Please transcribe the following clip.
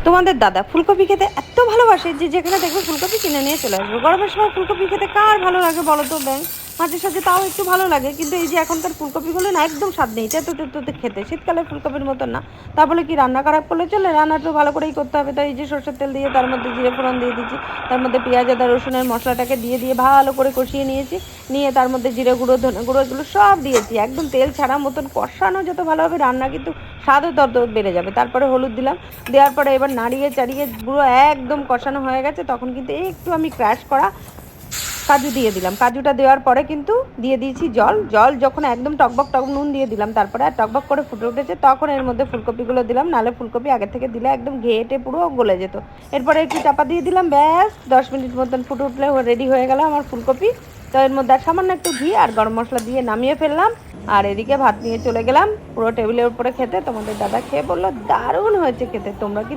তোমাদের দাদা ফুলকপি খেতে এত ভালোবাসে যে যেখানে দেখবে ফুলকপি কিনে নিয়ে চলে আসবে। গরমের সময় ফুলকপি খেতে কার ভালো লাগে বলো তো ব্যাং? মাঝে সাঝে তাও একটু ভালো লাগে, কিন্তু এই যে এখনকার ফুলকপিগুলো না একদম স্বাদ নেই, তেতো তেতো খেতে, শীতকালের ফুলকপির মতন না। তা বলে কি রান্না খারাপ করলে চলে? রান্না তো ভালো করেই করতে হবে। তাই এই যে সরষের তেল দিয়ে তার মধ্যে জিরে ফোড়ন দিয়ে দিচ্ছি, তার মধ্যে পেঁয়াজ আদা রসুনের মশলাটাকে দিয়ে ভালো করে কষিয়ে নিয়েছি। নিয়ে তার মধ্যে জিরে গুঁড়ো ধনে গুঁড়ো এগুলো সব দিয়েছি, একদম তেল ছাড়া মতন কষানো যত ভালো হবে রান্না কিন্তু স্বাদও তত বেড়ে যাবে। তারপরে হলুদ দিলাম, দেওয়ার পরে এবার নাড়িয়ে চাড়িয়ে পুরো একদম কষানো হয়ে গেছে। তখন কিন্তু একটু আমি ক্র্যাশ করা কাজু দিয়ে দিলাম। কাজুটা দেওয়ার পরে কিন্তু দিয়ে দিয়েছি জল। জল যখন একদম টকবক নুন দিয়ে দিলাম, তারপরে আর টকবক করে ফুটে উঠেছে তখন এর মধ্যে ফুলকপিগুলো দিলাম। নাহলে ফুলকপি আগে থেকে দিলে একদম ঘেটে পুরো গলে যেত। এরপরে একটু চাপা দিয়ে দিলাম, ব্যাস 10 মিনিট মতন ফুটে উঠলে রেডি হয়ে গেল আমার ফুলকপি। তো এর মধ্যে সামান্য একটু ঘি আর গরম মশলা দিয়ে নামিয়ে ফেললাম। আর এদিকে ভাত নিয়ে চলে গেলাম পুরো টেবিলের উপরে খেতে। তোমাদের দাদা খেয়ে বললো দারুণ হয়েছে খেতে। তোমরা কিন্তু